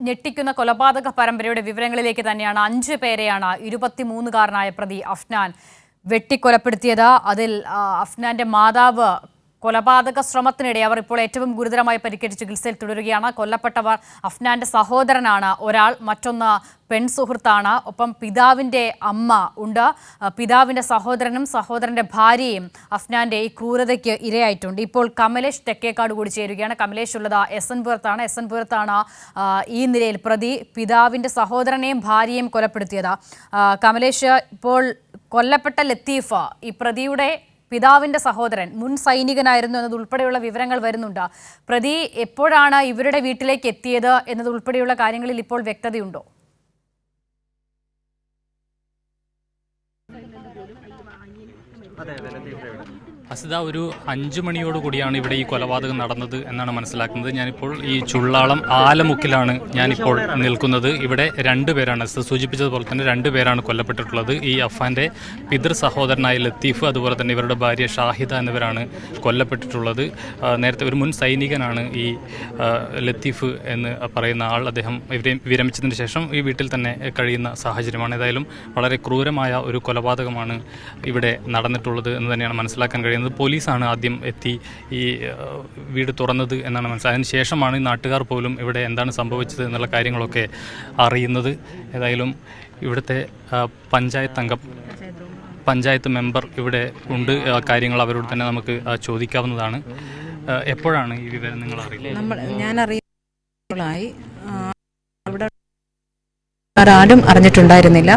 ഞെട്ടിക്കുന്ന കൊലപാതക പരമ്പരയുടെ വിവരങ്ങളിലേക്ക് തന്നെയാണ് 5 പേരെയാണ് 23-കാരനായ പ്രതി അഫ്നാൻ വെട്ടിക്കൊലപ്പെടുത്തിയത്. അതിൽ അഫ്നാന്റെ മാതാവ് കൊലപാതക ശ്രമത്തിനിടെ അവർ ഇപ്പോൾ ഏറ്റവും ഗുരുതരമായി പരിക്കേറ്റ് ചികിത്സയിൽ തുടരുകയാണ്. കൊല്ലപ്പെട്ടവർ അഫ്നാന്റെ സഹോദരനാണ് ഒരാൾ, മറ്റൊന്ന് പെൺസുഹൃത്താണ്, ഒപ്പം പിതാവിൻ്റെ അമ്മ ഉണ്ട്. പിതാവിൻ്റെ സഹോദരനും സഹോദരൻ്റെ ഭാര്യയും അഫ്നാന്റെ ഈ ക്രൂരതയ്ക്ക് ഇരയായിട്ടുണ്ട്. ഇപ്പോൾ കമലേഷ് തെക്കേക്കാട് കൂടി ചേരുകയാണ്. കമലേഷ് ഉള്ളത് എസ് എൻ പുരത്താണ് ഈ നിലയിൽ പ്രതി പിതാവിൻ്റെ സഹോദരനെയും ഭാര്യയും കൊലപ്പെടുത്തിയത്. കമലേഷ്, ഇപ്പോൾ കൊല്ലപ്പെട്ട ലത്തീഫ ഈ പ്രതിയുടെ പിതാവിൻ്റെ സഹോദരൻ മുൻ സൈനികനായിരുന്നു എന്നതുൾപ്പെടെയുള്ള വിവരങ്ങൾ വരുന്നുണ്ട്. പ്രതി എപ്പോഴാണ് ഇവരുടെ വീട്ടിലേക്ക് എത്തിയത് എന്നതുൾപ്പെടെയുള്ള കാര്യങ്ങളിൽ ഇപ്പോൾ വ്യക്തതയുണ്ടോ? അസിത, ഒരു 5 മണിയോടുകൂടിയാണ് ഇവിടെ ഈ കൊലപാതകം നടന്നത് എന്നാണ് മനസ്സിലാക്കുന്നത്. ഞാനിപ്പോൾ ഈ ചുള്ളാളം ആലമുക്കിലാണ് ഞാനിപ്പോൾ നിൽക്കുന്നത്. ഇവിടെ 2 പേരാണ്, സൂചിപ്പിച്ചതുപോലെ തന്നെ 2 പേരാണ് കൊല്ലപ്പെട്ടിട്ടുള്ളത്. ഈ അഫാന്റെ പിതൃ സഹോദരനായ ലത്തീഫ്, അതുപോലെ തന്നെ ഇവരുടെ ഭാര്യ ഷാഹിദ എന്നിവരാണ് കൊല്ലപ്പെട്ടിട്ടുള്ളത്. നേരത്തെ ഒരു മുൻ സൈനികനാണ് ഈ ലത്തീഫ് എന്ന് പറയുന്ന ആൾ. അദ്ദേഹം ഇവരെ വിരമിച്ചതിന് ശേഷം ഈ വീട്ടിൽ തന്നെ കഴിയുന്ന സാഹചര്യമാണ്. ഏതായാലും വളരെ ക്രൂരമായ ഒരു കൊലപാതകമാണ് ഇവിടെ നടന്നിട്ടുള്ളത് എന്ന് തന്നെയാണ് മനസ്സിലാക്കാൻ കഴിയുന്നത്. പോലീസാണ് ആദ്യം എത്തി ഈ വീട് തുറന്നത് എന്നാണ് മനസ്സിലായത്. അതിന് ശേഷമാണ് നാട്ടുകാർ പോലും ഇവിടെ എന്താണ് സംഭവിച്ചത് എന്നുള്ള കാര്യങ്ങളൊക്കെ അറിയുന്നത്. ഏതായാലും ഇവിടുത്തെ പഞ്ചായത്ത് മെമ്പർ ഇവിടെ ഉണ്ട്. കാര്യങ്ങൾ അവരോട് തന്നെ നമുക്ക് ചോദിക്കാവുന്നതാണ്. എപ്പോഴാണ് ഈ വിവരം നിങ്ങൾ അറിയുന്നത്? ഞാൻ ആരും അറിഞ്ഞിട്ടുണ്ടായിരുന്നില്ല.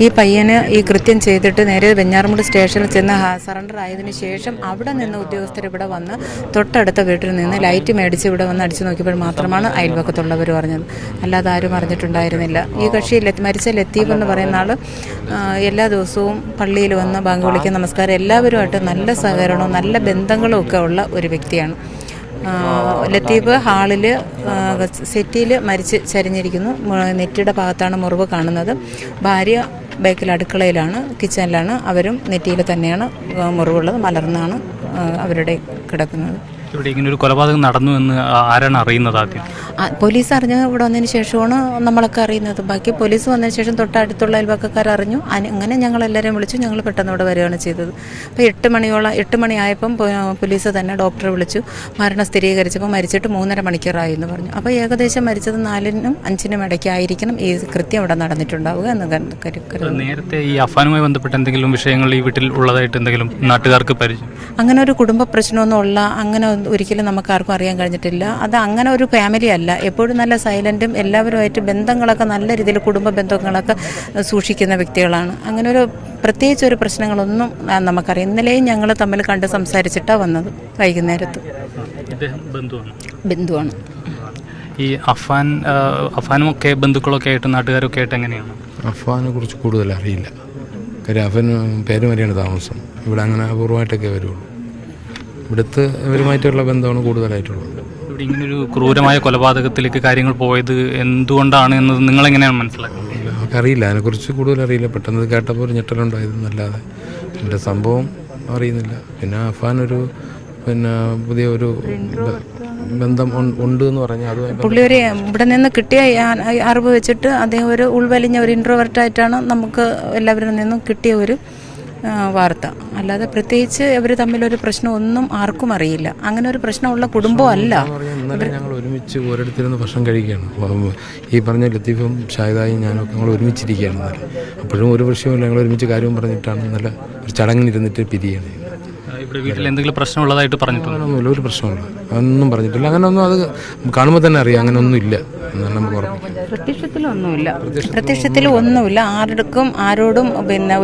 ഈ പയ്യന് ഈ കൃത്യം ചെയ്തിട്ട് നേരെ വെഞ്ഞാറമൂട് സ്റ്റേഷനിൽ ചെന്ന് സറണ്ടർ ആയതിനു ശേഷം അവിടെ നിന്ന് ഉദ്യോഗസ്ഥർ ഇവിടെ വന്ന് തൊട്ടടുത്ത വീട്ടിൽ നിന്ന് ലൈറ്റ് മേടിച്ച് ഇവിടെ വന്ന് അടിച്ചു നോക്കിയപ്പോൾ മാത്രമാണ് അയൽപക്കത്തുള്ളവർ പറഞ്ഞത്. അല്ലാതെ ആരും അറിഞ്ഞിട്ടുണ്ടായിരുന്നില്ല. ഈ കക്ഷി മരിച്ച ലത്തീഫ് എന്ന് പറയുന്ന ആൾ എല്ലാ ദിവസവും പള്ളിയിൽ വന്ന് ബാങ്ക് വിളിക്കുന്ന നമസ്കാരം എല്ലാവരുമായിട്ട് നല്ല സഹകരണവും നല്ല ബന്ധങ്ങളും ഒക്കെ ഉള്ള ഒരു വ്യക്തിയാണ്. ലത്തീഫ് ഹാളിൽ സെറ്റിയിൽ മരിച്ച് ചരിഞ്ഞിരിക്കുന്നു. നെറ്റിയുടെ ഭാഗത്താണ് മുറിവ് കാണുന്നത്. ഭാര്യ ബാക്കിൽ അടുക്കളയിലാണ്, കിച്ചണിലാണ്. അവരും നെറ്റിയിൽ തന്നെയാണ് മുറിവുള്ളത്. മലർന്നാണ് അവരുടെ കിടക്കുന്നത്. ഇവിടെ ഇങ്ങനെ ഒരു കൊലപാതകം നടന്നു എന്ന് ആരാണ് അറിയുന്നത്? ആദ്യം പോലീസ് അറിഞ്ഞ് ഇവിടെ വന്നതിന് ശേഷമാണ് നമ്മളൊക്കെ അറിയുന്നത്. ബാക്കി പോലീസ് വന്നതിന് ശേഷം തൊട്ടടുത്തുള്ള അയൽവക്കക്കാർ അറിഞ്ഞു. അങ്ങനെ ഞങ്ങളെല്ലാവരെയും വിളിച്ചു. ഞങ്ങൾ പെട്ടെന്ന് ഇവിടെ വരികയാണ് ചെയ്തത്. അപ്പോൾ 8 മണിയായപ്പം പോലീസ് തന്നെ ഡോക്ടറെ വിളിച്ചു. മരണം സ്ഥിരീകരിച്ചപ്പോൾ മരിച്ചിട്ട് 3.5 മണിക്കൂറായി എന്ന് പറഞ്ഞു. അപ്പോൾ ഏകദേശം മരിച്ചത് 4-നും 5-നും ഇടയ്ക്കായിരിക്കണം ഈ കൃത്യം ഇവിടെ നടന്നിട്ടുണ്ടാവുക എന്ന് കരുതുന്നു. നേരത്തെ ഈ അഫാനുമായി ബന്ധപ്പെട്ട എന്തെങ്കിലും വിഷയങ്ങൾ ഈ വീട്ടിൽ ഉള്ളതായിട്ട് എന്തെങ്കിലും നാട്ടുകാർക്ക് പരിചയം? അങ്ങനെ ഒരു കുടുംബ പ്രശ്നമൊന്നും ഉള്ള അങ്ങനെ ഒരിക്കലും നമുക്ക് ആർക്കും അറിയാൻ കഴിഞ്ഞിട്ടില്ല. അത് അങ്ങനെ ഒരു ഫാമിലി അല്ല. എപ്പോഴും നല്ല സൈലൻറ്റും എല്ലാവരുമായിട്ട് ബന്ധങ്ങളൊക്കെ നല്ല രീതിയിൽ കുടുംബ ബന്ധങ്ങളൊക്കെ സൂക്ഷിക്കുന്ന വ്യക്തികളാണ്. അങ്ങനെ ഒരു പ്രത്യേകിച്ച് ഒരു പ്രശ്നങ്ങളൊന്നും നമുക്കറിയാം. ഇന്നലെയും ഞങ്ങൾ തമ്മിൽ കണ്ട് സംസാരിച്ചിട്ടാണ് വന്നത് വൈകുന്നേരത്ത്. ബന്ധുവാണ്. ഈ അഫാനുമൊക്കെ ബന്ധുക്കളൊക്കെ ആയിട്ട് നാട്ടുകാരൊക്കെ ആയിട്ട് എങ്ങനെയാണ്? അഫാനെ കുറിച്ച് കൂടുതൽ അറിയില്ല. കാര്യം അഫൻ പേരുമരിയാണ് താമസം. ഇവിടെ അങ്ങനെ അപൂർവമായിട്ടൊക്കെ വരുള്ളൂ. ഇവിടുത്തെ ഇവരുമായിട്ടുള്ള ബന്ധമാണ് കൂടുതലായിട്ടുള്ളത്. ഇവിടെ ഇങ്ങനൊരു ക്രൂരമായ കൊലപാതകത്തിലേക്ക് കാര്യങ്ങൾ പോയത് എന്തുകൊണ്ടാണ് എന്നത് നിങ്ങളെങ്ങനെയാണ് മനസ്സിലാക്കുന്നത്? നമുക്കറിയില്ല, അതിനെക്കുറിച്ച് കൂടുതൽ അറിയില്ല. പെട്ടെന്ന് കേട്ടപ്പോൾ ഒരു ഞെട്ടലുണ്ടായതെന്നല്ലാതെ എൻ്റെ സംഭവം അറിയുന്നില്ല. പിന്നെ അഫാനൊരു പുതിയ ഒരു ബന്ധം ഉണ്ട് എന്ന് പറഞ്ഞാൽ അത് പുള്ളി ഒരു ഇവിടെ നിന്ന് കിട്ടിയ അറിവ് വെച്ചിട്ട് അദ്ദേഹം ഒരു ഉൾവലിഞ്ഞ ഒരു ഇൻട്രോവർട്ടായിട്ടാണ് നമുക്ക് എല്ലാവരിൽ നിന്നും കിട്ടിയ ഒരു വാർത്ത. അല്ലാതെ പ്രത്യേകിച്ച് ഇവർ തമ്മിലൊരു പ്രശ്നം ഒന്നും ആർക്കും അറിയില്ല. അങ്ങനെ ഒരു പ്രശ്നമുള്ള കുടുംബം അല്ല. ഇന്നലെ ഞങ്ങൾ ഒരുമിച്ച് ഒരിടത്തിരുന്ന് ഭക്ഷണം കഴിക്കുകയാണ്. ഈ പറഞ്ഞ ലത്തീഫും ഷാഹിദായും ഞാനൊക്കെ ഞങ്ങൾ ഒരുമിച്ചിരിക്കുകയാണ്. അപ്പോഴും ഒരു വിഷയമില്ല. ഞങ്ങൾ ഒരുമിച്ച് കാര്യവും പറഞ്ഞിട്ടാണ് ഇന്നലെ ഒരു ചടങ്ങിനിരുന്നിട്ട് പിരിയാണ്. ഇവിടെ വീട്ടിൽ എന്തെങ്കിലും പ്രശ്നമുള്ളതായിട്ട് പറഞ്ഞിട്ടുണ്ടോ? ഒരു പ്രശ്നമില്ല, അതൊന്നും പറഞ്ഞിട്ടില്ല. അങ്ങനെ ഒന്നും അത് കാണുമ്പോൾ തന്നെ അറിയാം അങ്ങനെ ഒന്നും ഇല്ല എന്നാണ് നമുക്ക് ഉറപ്പിക്കുന്നത്. പ്രത്യക്ഷത്തിൽ ഒന്നുമില്ല. ആരോടും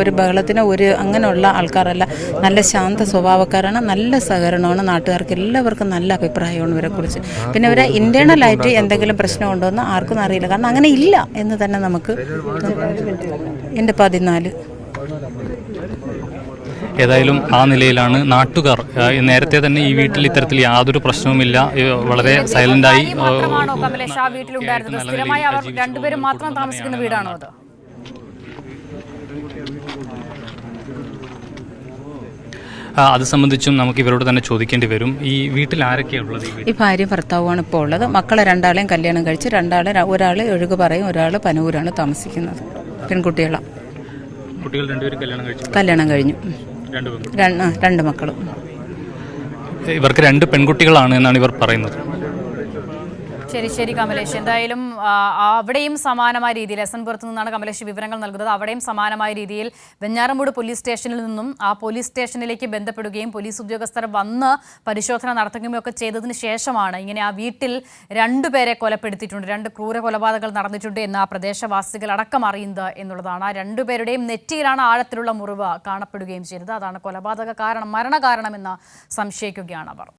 ഒരു ബഹളത്തിനോ ഒരു അങ്ങനെയുള്ള ആൾക്കാരല്ല. നല്ല ശാന്ത സ്വഭാവക്കാരാണ്. നല്ല സഹകരണമാണ്. നാട്ടുകാർക്ക് എല്ലാവർക്കും നല്ല അഭിപ്രായമാണ് ഇവരെക്കുറിച്ച്. പിന്നെ ഇവരെ ഇന്റേണലായിട്ട് എന്തെങ്കിലും പ്രശ്നമുണ്ടോ എന്ന് ആർക്കും അറിയില്ല. കാരണം അങ്ങനെ ഇല്ല എന്ന് തന്നെ നമുക്ക്. എൻ്റെ 14. ഏതായാലും ആ നിലയിലാണ് നാട്ടുകാർ. നേരത്തെ തന്നെ ഈ വീട്ടിൽ ഇത്തരത്തിൽ യാതൊരു പ്രശ്നവുമില്ല, വളരെ സൈലന്റായി. സ്ഥിരമായി അവർ 2 പേരും മാത്രം താമസിക്കുന്ന വീടാണോ അത്? അത് സംബന്ധിച്ചും നമുക്ക് ഇവരോട് തന്നെ ചോദിക്കേണ്ടി വരും. ഈ വീട്ടിൽ ആരൊക്കെയാണ് ഉള്ളത്? ഈ ഭാര്യ ഭർത്താവുമാണ് ഇപ്പോൾ ഉള്ളത്. മക്കളെ രണ്ടാളെയും കല്യാണം കഴിച്ച് ഒരാൾ ഒഴുകു പറയും, ഒരാൾ പനൂരാണ് താമസിക്കുന്നത്. പെൺകുട്ടികളാണ്. കുട്ടികൾ രണ്ടുപേരും കല്യാണം കഴിഞ്ഞു. രണ്ട് മക്കളും. ഇവർക്ക് 2 പെൺകുട്ടികളാണ് എന്നാണ് ഇവർ പറയുന്നത്. ശരി കമലേഷ്, എന്തായാലും അവിടെയും സമാനമായ രീതിയിൽ എസ് എൻ പുരത്തു നിന്നാണ് കമലേഷ് വിവരങ്ങൾ നൽകുന്നത്. അവിടെയും സമാനമായ രീതിയിൽ വെഞ്ഞാറമൂട് പോലീസ് സ്റ്റേഷനിൽ നിന്നും ആ പോലീസ് സ്റ്റേഷനിലേക്ക് ബന്ധപ്പെടുകയും പോലീസ് ഉദ്യോഗസ്ഥർ വന്ന് പരിശോധന നടത്തുകയും ഒക്കെ ചെയ്തതിന് ശേഷമാണ് ഇങ്ങനെ ആ വീട്ടിൽ 2 പേരെ കൊലപ്പെടുത്തിയിട്ടുണ്ട്, 2 ക്രൂര കൊലപാതകങ്ങൾ നടന്നിട്ടുണ്ട് എന്ന് ആ പ്രദേശവാസികൾ അടക്കം അറിയുന്നത് എന്നുള്ളതാണ്. ആ 2 പേരുടെയും നെറ്റിയിലാണ് ആഴത്തിലുള്ള മുറിവ് കാണപ്പെടുകയും ചെയ്തത്. അതാണ് കൊലപാതക കാരണം, മരണകാരണമെന്ന് സംശയിക്കുകയാണ് അവർ.